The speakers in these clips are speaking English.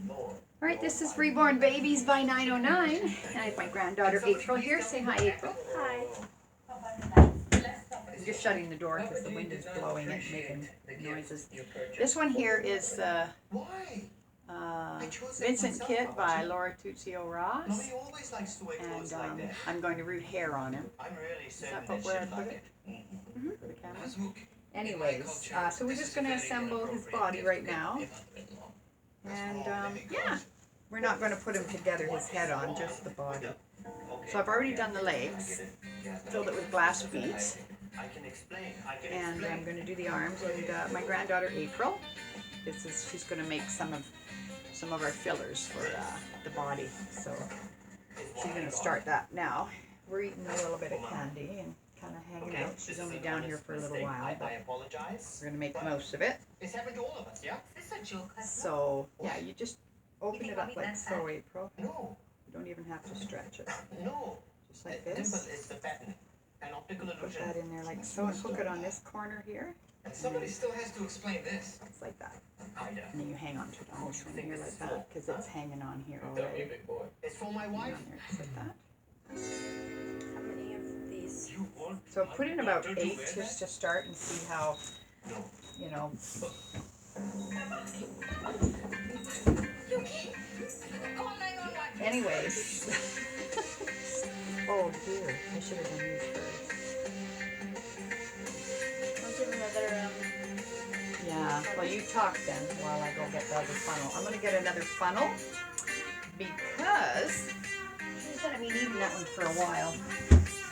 All right, this is Reborn Babies by 909. And I have my granddaughter April here. Say hi, April. Hi. I'm just shutting the door because the wind is blowing and making noises. This one here is Vincent Kit by Laura Tuzio Ross. And I'm going to root hair on him. Is that where I put it? For the camera? Anyways, so we're just going to assemble his body right now. And yeah, we're not going to put him together, his head on, just the body. So I've already done the legs, filled it with glass beads. And I'm going to do the arms. And my granddaughter April, she's going to make some of our fillers for the body. So she's going to start that now. We're eating a little bit of candy and kind of hanging out. She's only down here for a little while, but we're going to make the most of it. It's happened to all of us, yeah? Is this a joke? So yeah, you just open it up like so, April. No. You don't even have to stretch it. No. Just like Dimple this. is the pattern. An optical Put illusion. that in there like so and hook it on this corner here. And somebody still has to explain this. It's like that. Kinda. And then you hang on to it on this one here like that because it's hanging on here already. big boy. It's for my Hang wife. on there just like that. How many of these? You want? So put in about 8 just to start and see how, you know. Anyways. Oh dear, I should have done these first. I'll do another, Yeah, well you talk then while I go get the other funnel. I'm going to get another funnel because she's going to be needing that one for a while.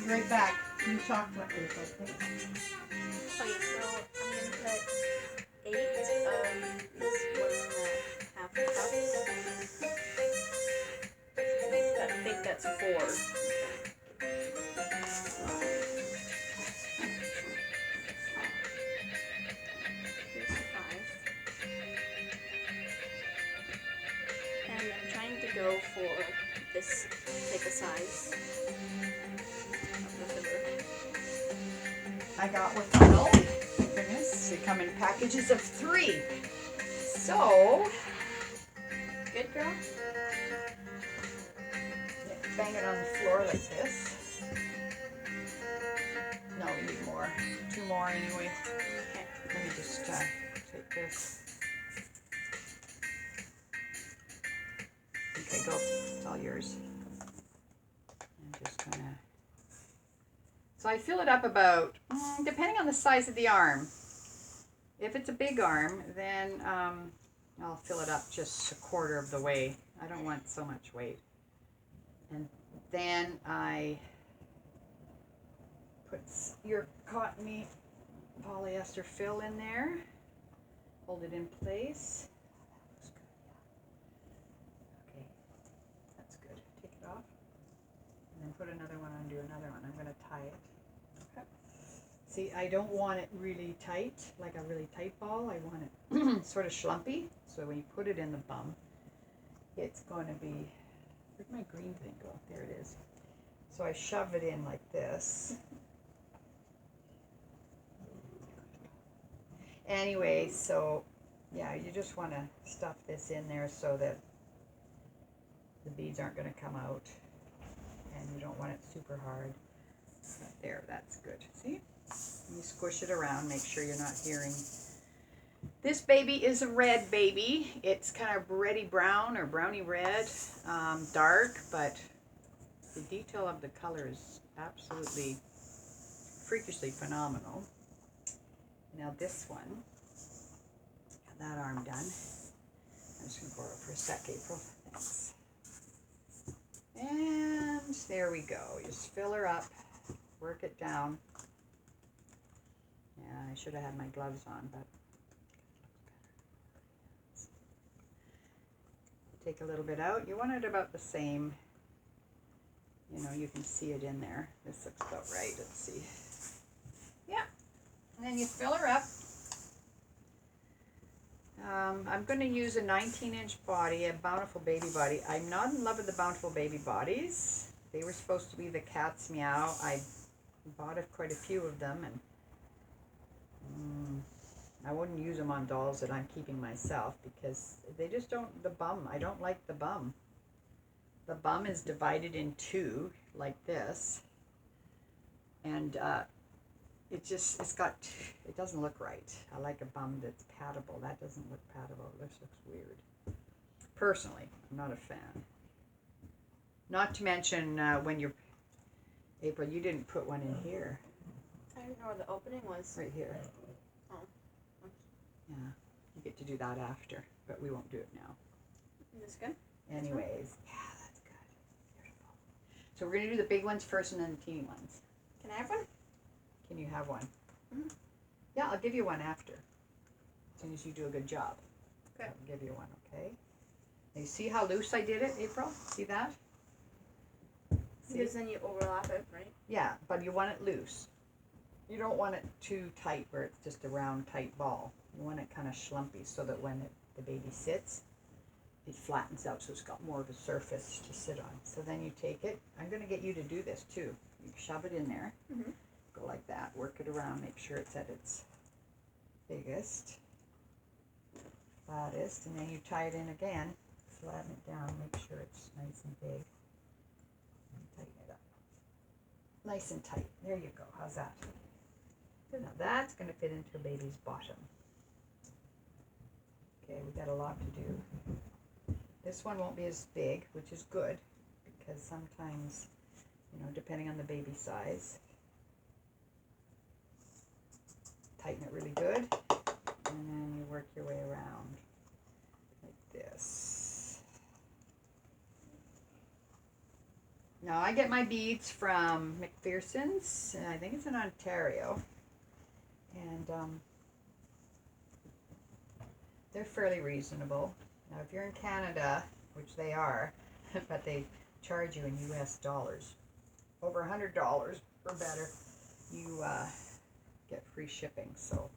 Be right back. You talk what this, okay? Okay, so I'm going to put 8 of these 1.5 cups. I think that's 4. Here's 5. And I'm trying to go for this type of size of the filler. I got with funnel. Goodness, they come in packages of 3. So, Good girl? bang it on the floor like this. No, we need more. 2 more anyway. Okay. Let me just take this. Okay, go. It's all yours. I'm just gonna. So I fill it up about, depending on the size of the arm. If it's a big arm, then I'll fill it up just a quarter of the way. I don't want so much weight. And then I put your cottony polyester fill in there. Hold it in place. Okay, that's good. Take it off. And then put another one under another one. I'm going to tie it. Okay. See, I don't want it really tight, like a really tight ball. I want it sort of schlumpy. So when you put it in the bum, it's going to be... Where'd my green thing go? There it is. So I shove it in like this. Anyway, so yeah, you just want to stuff this in there so that the beads aren't going to come out, and you don't want it super hard. But there, that's good. See? You squish it around, make sure you're not hearing. This baby is a red baby. It's kind of reddy brown or browny red, dark, but the detail of the color is absolutely freakishly phenomenal. Now this one, got that arm done. I'm just going to borrow for a sec, April. Thanks. And there we go. Just fill her up, work it down. Yeah, I should have had my gloves on, but take a little bit out. You want it about the same. You know, you can see it in there. This looks about right. Let's see. Yeah. And then you fill her up. I'm going to use a 19-inch body, a Bountiful Baby body. I'm not in love with the Bountiful Baby bodies. They were supposed to be the Cat's Meow. I bought quite a few of them, and I wouldn't use them on dolls that I'm keeping myself because they just don't, the bum, I don't like the bum. The bum is divided in two like this, and it doesn't look right. I like a bum that's pattable. That doesn't look pattable. This looks weird. Personally, I'm not a fan. Not to mention when you're, April, you didn't put one in here. I don't know where the opening was. Right here. Oh. Yeah, you get to do that after, but we won't do it now. Is this good? Anyways, yeah, that's good. Beautiful. So we're going to do the big ones first and then the teeny ones. Can I have one? Can you have one? Mm-hmm. Yeah, I'll give you one after. As soon as you do a good job. Okay. I'll give you one, okay? Now you see how loose I did it, April? See that? See? Because then you overlap it, right? Yeah, but you want it loose. You don't want it too tight where it's just a round, tight ball. You want it kind of schlumpy so that when the baby sits, it flattens out so it's got more of a surface to sit on. So then you take it. I'm going to get you to do this too. You shove it in there. Mm-hmm. Go like that. Work it around. Make sure it's at its biggest, flattest. And then you tie it in again. Flatten it down. Make sure it's nice and big. And tighten it up. Nice and tight. There you go. How's that? Now that's going to fit into a baby's bottom. Okay, we got a lot to do. This one won't be as big, which is good, because sometimes, depending on the baby size, tighten it really good, and then you work your way around like this. Now I get my beads from McPherson's, and I think it's in Ontario. And they're fairly reasonable. Now, if you're in Canada, which they are, but they charge you in US dollars, over $100 or better, you get free shipping. So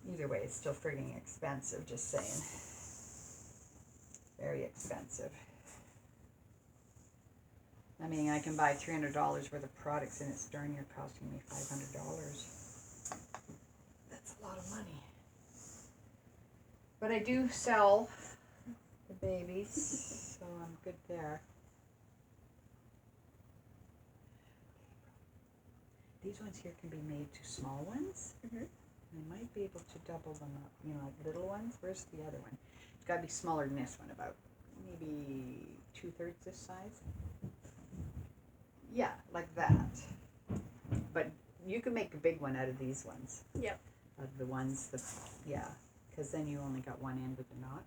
either way, it's still frigging expensive, just saying. Very expensive. I mean, I can buy $300 worth of products and it's darn near costing me $500. That's a lot of money. But I do sell the babies, so I'm good there. These ones here can be made to small ones. Mm-hmm. I might be able to double them up, like little ones. Where's the other one? It's got to be smaller than this one, about maybe 2/3 this size. Yeah, like that. But you can make a big one out of these ones. Yep. Of the ones that, yeah, because then you only got one end with the knot.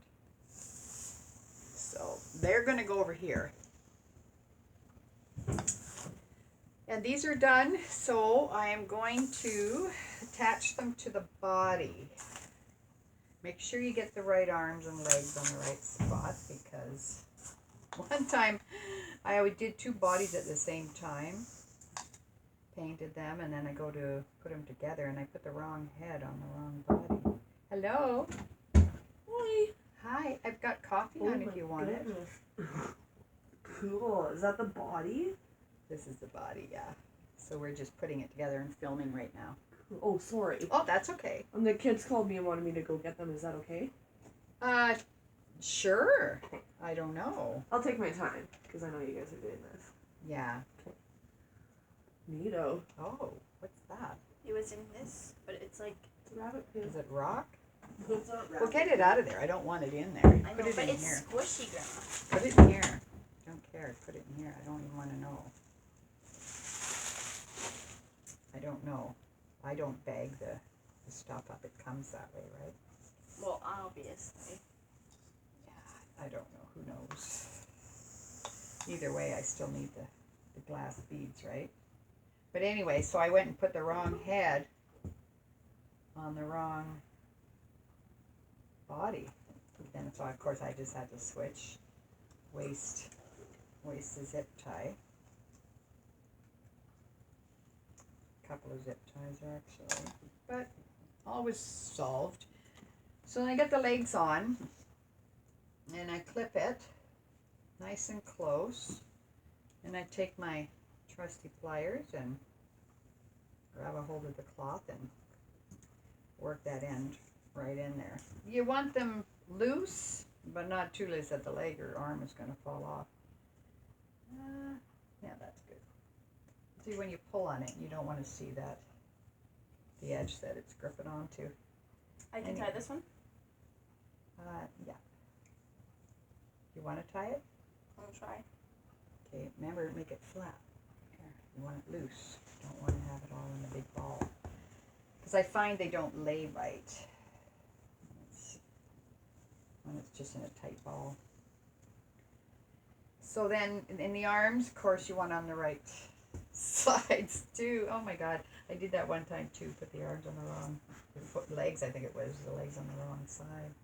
So they're going to go over here. And these are done, so I am going to attach them to the body. Make sure you get the right arms and legs on the right spot, because one time I did 2 bodies at the same time, painted them, and then I go to put them together and I put the wrong head on the wrong body. Hello? Hi. Hi, I've got coffee on if you want it. Cool. Is that the body? This is the body, yeah. So we're just putting it together and filming right now. Oh, sorry. Oh, that's okay. The kids called me and wanted me to go get them. Is that okay? Sure. I don't know. I'll take my time, because I know you guys are doing this. Yeah. Neato. Oh, what's that? It was in this, but it's like... It's a rabbit poo. Is it rock? It's not rabbit. Well, get it out of there. I don't want it in there. I know, Put it but in it's here. squishy, Grandma. Put it in here. Don't care. Put it in here. I don't even want to know. I don't know. I don't bag the stuff up. It comes that way, right? Well, obviously. Yeah, I don't know. Who knows? Either way, I still need the glass beads, right? But anyway, so I went and put the wrong head on the wrong body. Then so of course I just had to switch waist the zip tie. A couple of zip ties actually, but all was solved. So then I get the legs on and I clip it nice and close, and I take my trusty pliers and grab a hold of the cloth and work that end right in there. You want them loose, but not too loose that the leg or arm is going to fall off. Yeah, that's good. See, when you pull on it, you don't want to see that, the edge that it's gripping onto. I can tie this one? Yeah. You want to tie it? I'll try. Okay, remember, make it flat. Here, you want it loose. You don't want to have it all in a big ball. Because I find they don't lay right when it's just in a tight ball. So then, in the arms, of course, you want on the right sides too. Oh my God, I did that one time too. Put the arms on the wrong, legs. I think it was the legs on the wrong side.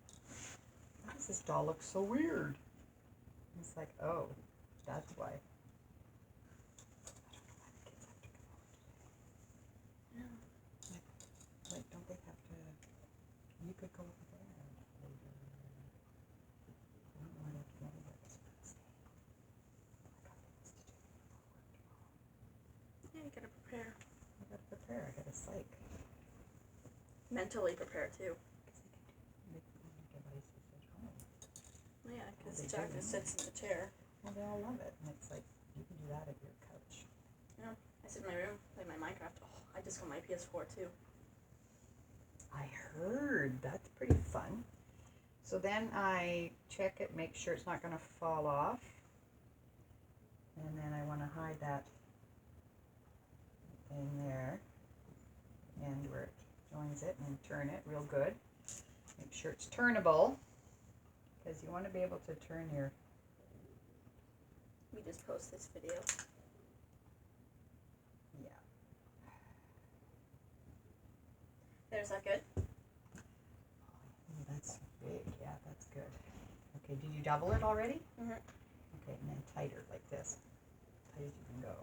Why does this doll look so weird? It's like, oh, that's why. Like, don't they have to? You could go over there later. I don't know why they can't do this. Yeah, you gotta prepare. I gotta prepare. I gotta psych. Mentally prepare too. Make devices at home. Well, yeah, because They Jack do, just yeah. sits in the chair. Well, they all love it, and it's like you can do that at your couch. Yeah, I sit in my room, play my Minecraft. Oh, I just got my PS4 too. I heard that's pretty fun. So then I check it, make sure it's not going to fall off, and then I want to hide that thing there, and where it joins it, and then turn it real good. Make sure it's turnable, because you want to be able to turn your. We just post this video. Yeah. There's that good? Oh, that's big. Yeah, that's good. Okay, did you double it already? Mm-hmm. Okay, and then tighter like this. Tight as you can go.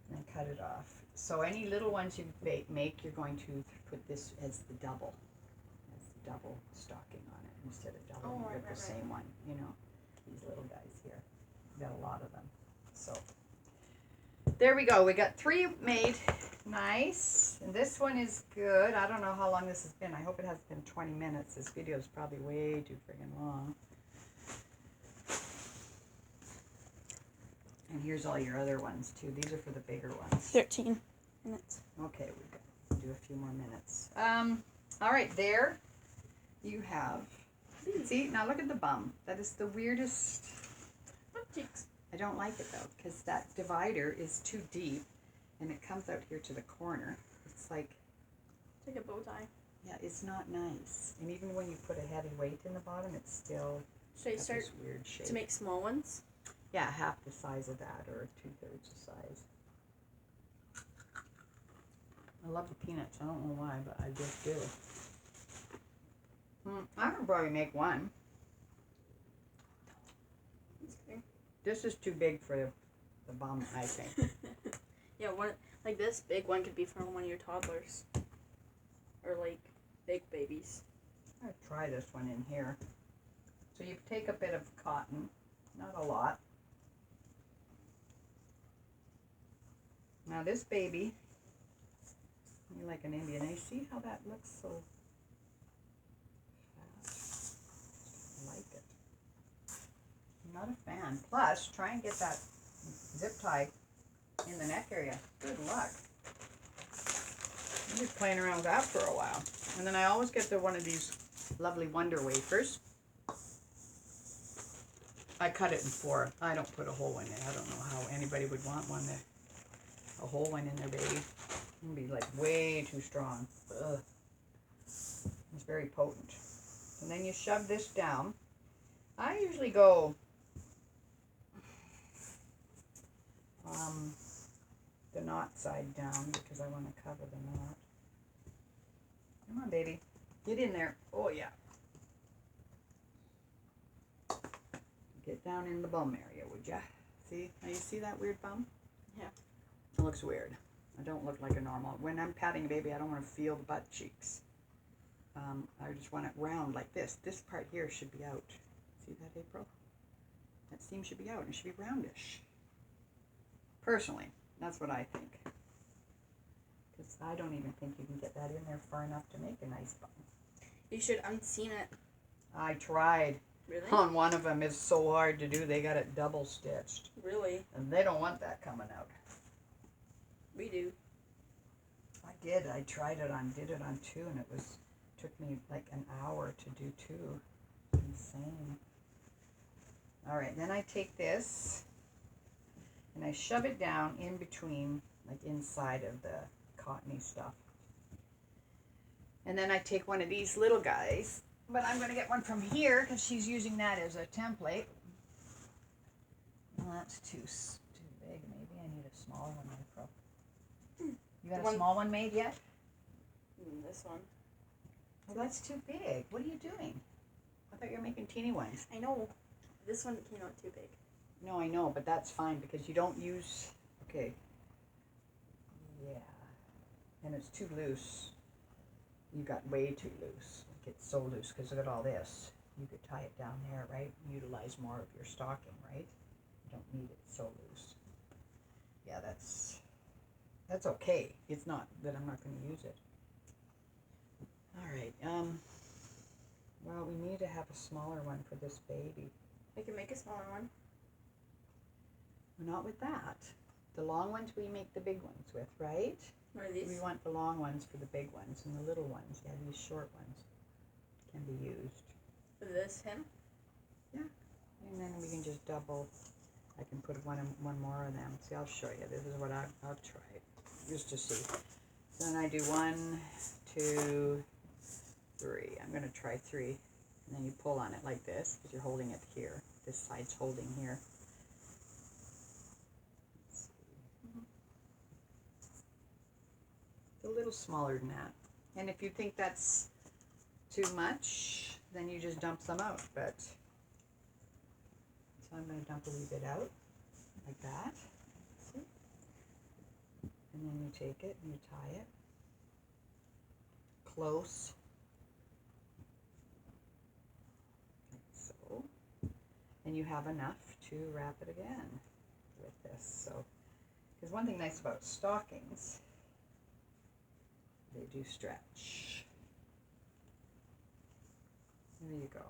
And then cut it off. So any little ones you make, you're going to put this as the double. As the double stocking on it instead of doubling Oh, right, with the right. same one. You know, these little guys here. We've got a lot of them. So there we go. We got 3 made. Nice. And this one is good. I don't know how long this has been. I hope it hasn't been 20 minutes. This video is probably way too friggin' long. And here's all your other ones too. These are for the bigger ones. 13 minutes. Okay, we've got to do a few more minutes. All right, there you have. See, now look at the bum. That is the weirdest. Butt cheeks. I don't like it though, because that divider is too deep, and it comes out here to the corner. It's like, It's like a bow tie. yeah, it's not nice. And even when you put a heavy weight in the bottom, it's still Should I got start this weird shape. to make small ones? Yeah, half the size of that, or 2/3 the size. I love the peanuts. I don't know why, but I just do. I could probably make one. Just kidding. This is too big for the bum, I think. Yeah, one like this big one could be for one of your toddlers. Or like big babies. I'll try this one in here. So you take a bit of cotton, not a lot. Now this baby, you're like an Indian. And you see how that looks so fat? I like it. I'm not a fan. Plus, try and get that zip tie in the neck area. Good luck. I'm just playing around with that for a while. And then I always get the one of these lovely Wonder wafers. I cut it in 4. I don't put a whole one in. I don't know how anybody would want one that a whole one in their baby. It would be like way too strong. Ugh. It's very potent. And then you shove this down. I usually go the knot side down because I want to cover the knot. Come on, baby. Get in there. Oh, yeah. Get down in the bum area, would ya? See? Now you see that weird bum? Yeah. It looks weird. I don't look like a normal. When I'm patting a baby, I don't want to feel the butt cheeks. I just want it round like this. This part here should be out. See that, April? That seam should be out and it should be roundish. Personally, that's what I think. Because I don't even think you can get that in there far enough to make a nice bun. You should unseen it. I tried. Really? On one of them, it's so hard to do. They got it double stitched. Really? And they don't want that coming out. We do. I did. I tried it on, did it on 2, and it took me like an hour to do 2. It's insane. All right, then I take this and I shove it down in between, like inside of the cottony stuff. And then I take one of these little guys, but I'm going to get one from here because she's using that as a template. Well, that's too big. Maybe I need a smaller one. You got a small one made yet? This one. Well, that's too big. What are you doing? I thought you were making teeny ones. I know. This one came out too big. No, I know, but that's fine because you don't use... Okay. Yeah. And it's too loose. You got way too loose. Like it's so loose because look at all this. You could tie it down there, right? Utilize more of your stocking, right? You don't need it so loose. Yeah, that's okay. It's not that I'm not going to use it. All right. Well, we need to have a smaller one for this baby. We can make a smaller one. Not with that. The long ones we make the big ones with, right? What are these? We want the long ones for the big ones, and the little ones, yeah, these short ones can be used. For this, him? Yeah. And then we can just double. I can put one more of them. See, I'll show you. This is what I'll try it just to see. Then I do 1, 2, 3. I'm going to try 3. And then you pull on it like this because you're holding it here. This side's holding here. Let's see. It's a little smaller than that. And if you think that's too much, then you just dump some out. But so I'm going to dump a wee bit out like that. See? And then you take it and you tie it close. So, and you have enough to wrap it again with this. So, because one thing nice about stockings, they do stretch. There you go.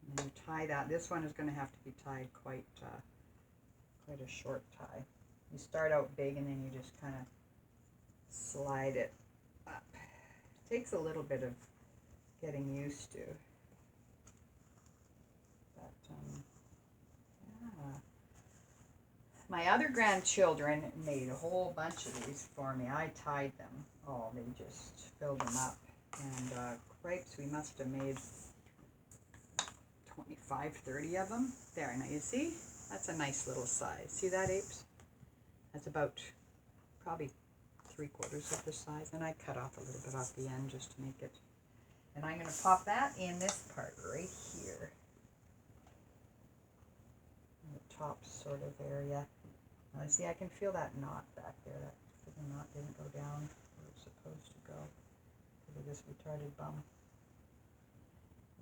And then you tie that. This one is going to have to be tied quite a short tie. You start out big and then you just kind of slide it up. It takes a little bit of getting used to. But, yeah. My other grandchildren made a whole bunch of these for me. I tied them. Oh, they just filled them up. And crepes, we must have made 25, 30 of them. There, now you see? That's a nice little size. See that, apes? That's about probably 3/4 of the size. And I cut off a little bit off the end just to make it. And I'm going to pop that in this part right here. In the top sort of area. Now see, I can feel that knot back there. That the knot didn't go down where it's supposed to go because of this retarded bum.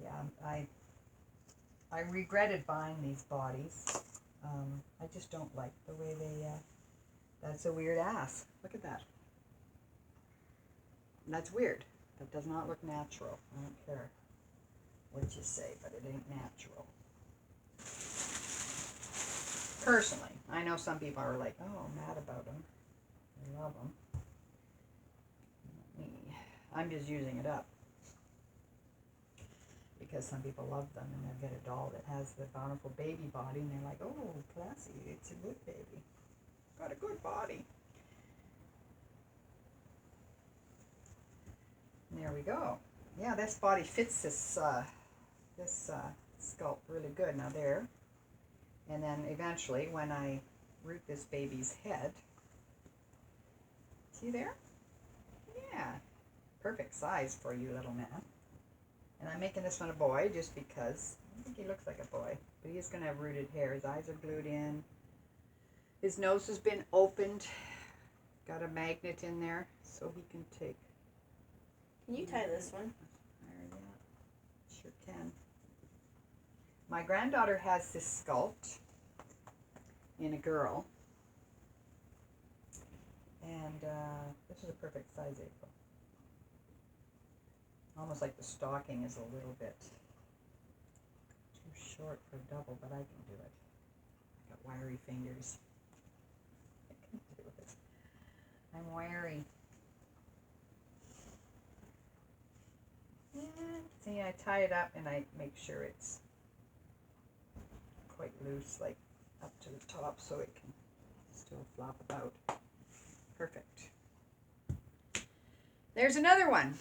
Yeah, I regretted buying these bodies. I just don't like the way they, that's a weird ass. Look at that. That's weird. That does not look natural. I don't care what you say, but it ain't natural. Personally, I know some people are like, oh, mad about them. I love them. Not me. I'm just using it up. Because some people love them and they'll get a doll that has the bountiful baby body and they're like, oh, classy, it's a good baby. Got a good body. And there we go. Yeah, this body fits this sculpt really good. Now there. And then eventually when I root this baby's head, see there? Yeah, perfect size for you, little man. And I'm making this one a boy just because I think he looks like a boy. But he's going to have rooted hair. His eyes are glued in. His nose has been opened. Got a magnet in there so he can take. Can you tie this one? Yeah, sure can. My granddaughter has this sculpt in a girl. And this is a perfect size April. Almost like the stocking is a little bit too short for double, but I can do it. I got wiry fingers. I can do it. I'm wiry. And see, I tie it up and I make sure it's quite loose, like up to the top, so it can still flop about. Perfect. There's another one.